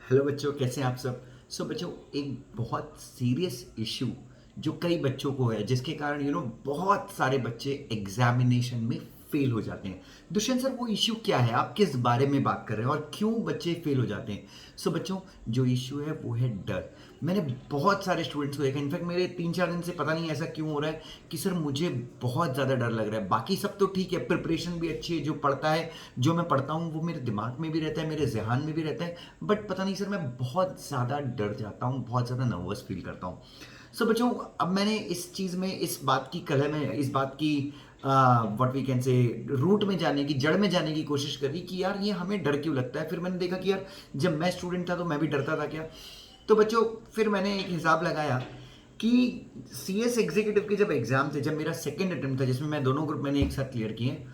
Hello बच्चों, कैसे हैं आप सब। बच्चों, एक बहुत सीरियस इशू जो कई बच्चों को है, जिसके कारण बहुत सारे बच्चे एग्जामिनेशन में फेल हो जाते हैं। दुष्यंत सर, वो इशू क्या है? आप किस बारे में बात कर रहे हैं और क्यों बच्चे फेल हो जाते हैं? बच्चों, जो इशू है वो है डर। मैंने बहुत सारे स्टूडेंट्स को देखा, इनफैक्ट मेरे 3-4 दिन से पता नहीं ऐसा क्यों हो रहा है कि सर मुझे बहुत ज़्यादा डर लग रहा है। बाकी सब तो ठीक है, प्रिपरेशन भी अच्छी है, जो पढ़ता है, जो मैं पढ़ता हूँ वो मेरे दिमाग में भी रहता है, मेरे जहन में भी रहता है। बट पता नहीं सर, मैं बहुत ज़्यादा डर जाता हूँ, बहुत ज़्यादा नर्वस फील करता हूँ। बच्चों, अब मैंने इस चीज़ में, इस बात की कलह में, इस बात की what we can say root में जाने की, जड़ में जाने की कोशिश करी कि यार ये हमें डर क्यों लगता है। फिर मैंने देखा कि यार जब मैं स्टूडेंट था तो मैं भी डरता था क्या। बच्चों, फिर मैंने एक हिसाब लगाया कि CS एग्जीक्यूटिव के जब एग्जाम थे, जब मेरा सेकेंड अटेम्प्ट था जिसमें मैं दोनों ग्रुप मैंने एक साथ क्लियर किए,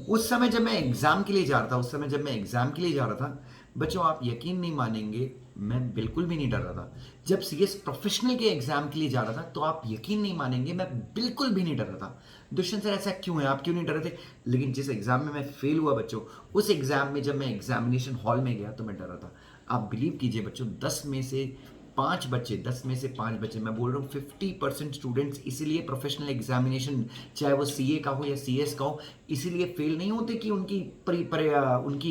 उस समय जब मैं एग्जाम के लिए जा रहा था, बच्चों आप यकीन नहीं मानेंगे, मैं बिल्कुल भी नहीं डर रहा था। जब CS प्रोफेशनल के एग्जाम के लिए जा रहा था तो आप यकीन नहीं मानेंगे, मैं बिल्कुल भी नहीं डर रहा था। दुष्यंत सर, ऐसा क्यों है, आप क्यों नहीं डर रहे थे? लेकिन जिस एग्जाम में मैं फेल हुआ बच्चों, उस एग्जाम में जब मैं एग्जामिनेशन हॉल में गया तो मैं डर रहा था। आप बिलीव कीजिए बच्चों, 10 में से 5 बच्चे, मैं बोल रहा हूँ 50% स्टूडेंट्स इसीलिए प्रोफेशनल एग्जामिनेशन, चाहे वो CA का हो या CS का हो, इसीलिए फेल नहीं होते कि उनकी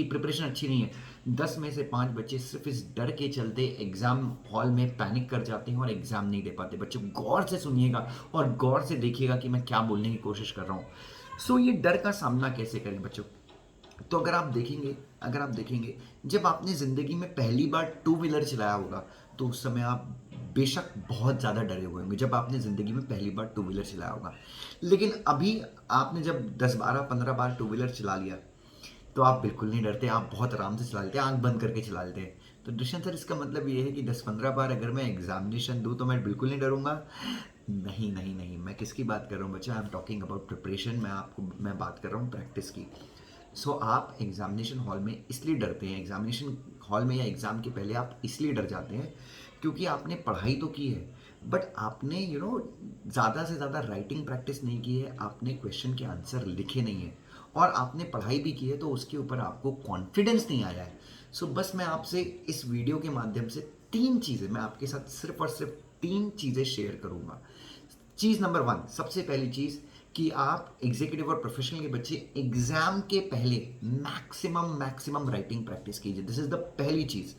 प्रिपरेशन अच्छी नहीं है। 10 में से 5 बच्चे सिर्फ इस डर के चलते एग्जाम हॉल में पैनिक कर जाते हैं और एग्जाम नहीं दे पाते। बच्चों, गौर से सुनिएगा और गौर से देखिएगा कि मैं क्या बोलने की कोशिश कर रहा हूँ। ये डर का सामना कैसे करें बच्चों? तो अगर आप देखेंगे, जब आपने ज़िंदगी में पहली बार टू व्हीलर चलाया होगा तो उस समय आप बेशक बहुत ज़्यादा डरे हुए होंगे, जब आपने ज़िंदगी में पहली बार टू व्हीलर चलाया होगा। लेकिन अभी आपने जब 10-12-15 बार टू व्हीलर चला लिया तो आप बिल्कुल नहीं डरते, आप बहुत आराम से चला लेते हैं, आंख बंद करके चला लेते हैं। तो दुष्यंत सर, इसका मतलब ये है कि 10-15 बार अगर मैं एग्जामिनेशन दूँ तो मैं बिल्कुल नहीं डरूंगा? नहीं नहीं नहीं, मैं किसकी बात कर रहा हूँ बच्चा? I am talking about preparation. मैं बात कर रहा हूँ प्रैक्टिस की। आप एग्जामिनेशन हॉल में इसलिए डरते हैं, एग्जामिनेशन हॉल में या एग्ज़ाम के पहले आप इसलिए डर जाते हैं क्योंकि आपने पढ़ाई तो की है, बट आपने ज़्यादा से ज़्यादा राइटिंग प्रैक्टिस नहीं की है, आपने क्वेश्चन के आंसर लिखे नहीं है, और आपने पढ़ाई भी की है तो उसके ऊपर आपको कॉन्फिडेंस नहीं आया है। बस मैं आपसे इस वीडियो के माध्यम से 3 चीज़ें, मैं आपके साथ सिर्फ और सिर्फ 3 चीज़ें शेयर करूँगा। चीज़ नंबर 1, सबसे पहली चीज़, कि आप एग्जीक्यूटिव और प्रोफेशनल के बच्चे एग्जाम के पहले मैक्सिमम मैक्सिमम राइटिंग प्रैक्टिस कीजिए। दिस इज द पहली चीज़।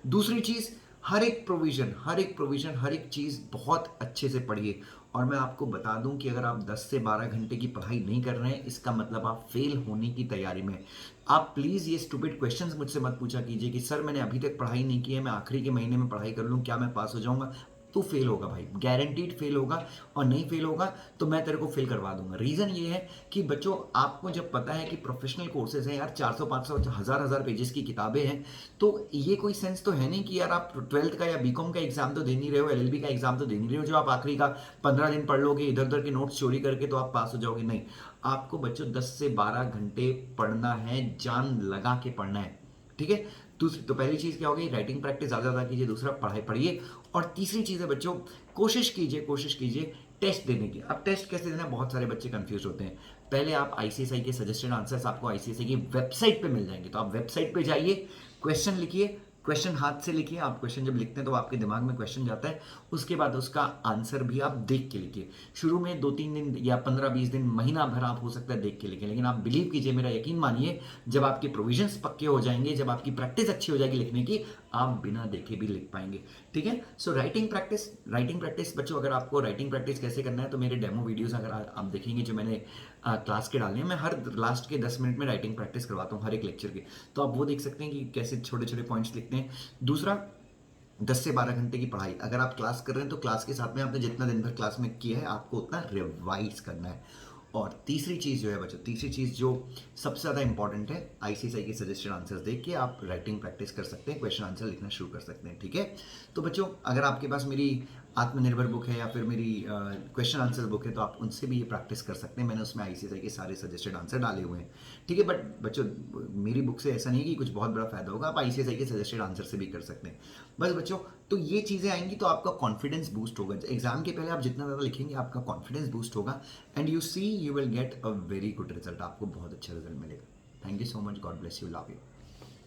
दूसरी चीज़, हर एक प्रोविजन हर एक चीज़ बहुत अच्छे से पढ़िए। और मैं आपको बता दूं कि अगर आप 10 से 12 घंटे की पढ़ाई नहीं कर रहे हैं, इसका मतलब आप फेल होने की तैयारी में हैं। आप प्लीज़ ये स्टूपिड क्वेश्चंस मुझसे मत पूछा कीजिए कि सर मैंने अभी तक पढ़ाई नहीं की है, मैं आखिरी के महीने में पढ़ाई कर लूँ, क्या मैं पास हो जाऊंगा? तू फेल होगा भाई, गारंटीड फेल होगा। और नहीं फेल होगा तो मैं तेरे को फेल करवा दूंगा। रीज़न ये है कि बच्चों, आपको जब पता है कि प्रोफेशनल कोर्सेज हैं यार, 400-500 हज़ार पेजेस की किताबें हैं, तो ये कोई सेंस तो है नहीं कि यार आप 12th का या BCom का एग्जाम तो दे नहीं रहे हो, LLB का एग्जाम तो दे नहीं रहे हो, जो आप आखिरी का 15 दिन पढ़ लोगे इधर उधर के नोट्स चोरी करके तो आप पास हो जाओगे। नहीं, आपको बच्चों 10 से 12 घंटे पढ़ना है, जान लगा के पढ़ना है। ठीक है। दूसरी तो पहली चीज़ क्या होगी, राइटिंग प्रैक्टिस ज़्यादा ज़्यादा कीजिए। दूसरा, पढ़ाई पढ़िए। और तीसरी चीज़ है बच्चों, कोशिश कीजिए टेस्ट देने की। अब टेस्ट कैसे देना है, बहुत सारे बच्चे कंफ्यूज होते हैं। पहले आप ICSI के सजेस्टेड आंसर्स आपको ICSI की वेबसाइट पे मिल जाएंगे, तो आप वेबसाइट पे जाइए, क्वेश्चन लिखिए, क्वेश्चन हाथ से लिखिए। आप क्वेश्चन जब लिखते हैं तो आपके दिमाग में क्वेश्चन जाता है, उसके बाद उसका आंसर भी आप देख के लिखिए। शुरू में 2-3 दिन या 15-20 दिन, महीना भर आप हो सकता है देख के लिखें, लेकिन आप बिलीव कीजिए, मेरा यकीन मानिए, जब आपके प्रोविजंस पक्के हो जाएंगे, जब आपकी प्रैक्टिस अच्छी हो जाएगी लिखने की, आप बिना देखे भी लिख पाएंगे। ठीक है। राइटिंग प्रैक्टिस बच्चों, अगर आपको राइटिंग प्रैक्टिस कैसे करना है तो मेरे डेमो वीडियोस अगर आप देखेंगे जो मैंने क्लास के डालने हैं, मैं हर लास्ट के 10 मिनट में राइटिंग प्रैक्टिस करवाता हूँ हर एक लेक्चर के, तो आप वो देख सकते हैं कि कैसे छोटे छोटे पॉइंट्स लिखते हैं। दूसरा, 10 से 12 घंटे की पढ़ाई अगर आप क्लास कर रहे हैं तो क्लास के साथ में आपने जितना दिन भर क्लास में किया है आपको उतना रिवाइज करना है। और तीसरी चीज़ जो है बच्चों, तीसरी चीज़ जो सबसे ज़्यादा इंपॉर्टेंट है, ICSI के सजेस्टेड आंसर्स देख के आप राइटिंग प्रैक्टिस कर सकते हैं, क्वेश्चन आंसर लिखना शुरू कर सकते हैं। ठीक है। तो बच्चों, अगर आपके पास मेरी आत्मनिर्भर बुक है या फिर मेरी क्वेश्चन आंसर बुक है तो आप उनसे भी ये प्रैक्टिस कर सकते हैं। मैंने उसमें ICSI के सारे सजेस्टेड आंसर डाले हुए हैं। ठीक है। बट बच्चों, मेरी बुक से ऐसा नहीं कि कुछ बहुत बड़ा फायदा होगा, आप ICSI के सजेस्टेड आंसर से भी कर सकते हैं। बस बच्चों, तो ये चीज़ें आएंगी तो आपका कॉन्फिडेंस बूस्ट होगा। एग्जाम के पहले आप जितना ज़्यादा लिखेंगे आपका कॉन्फिडेंस बूस्ट होगा, and you will get a very good result, आपको बहुत अच्छा रिजल्ट मिलेगा। Thank you so much, God bless you, love you.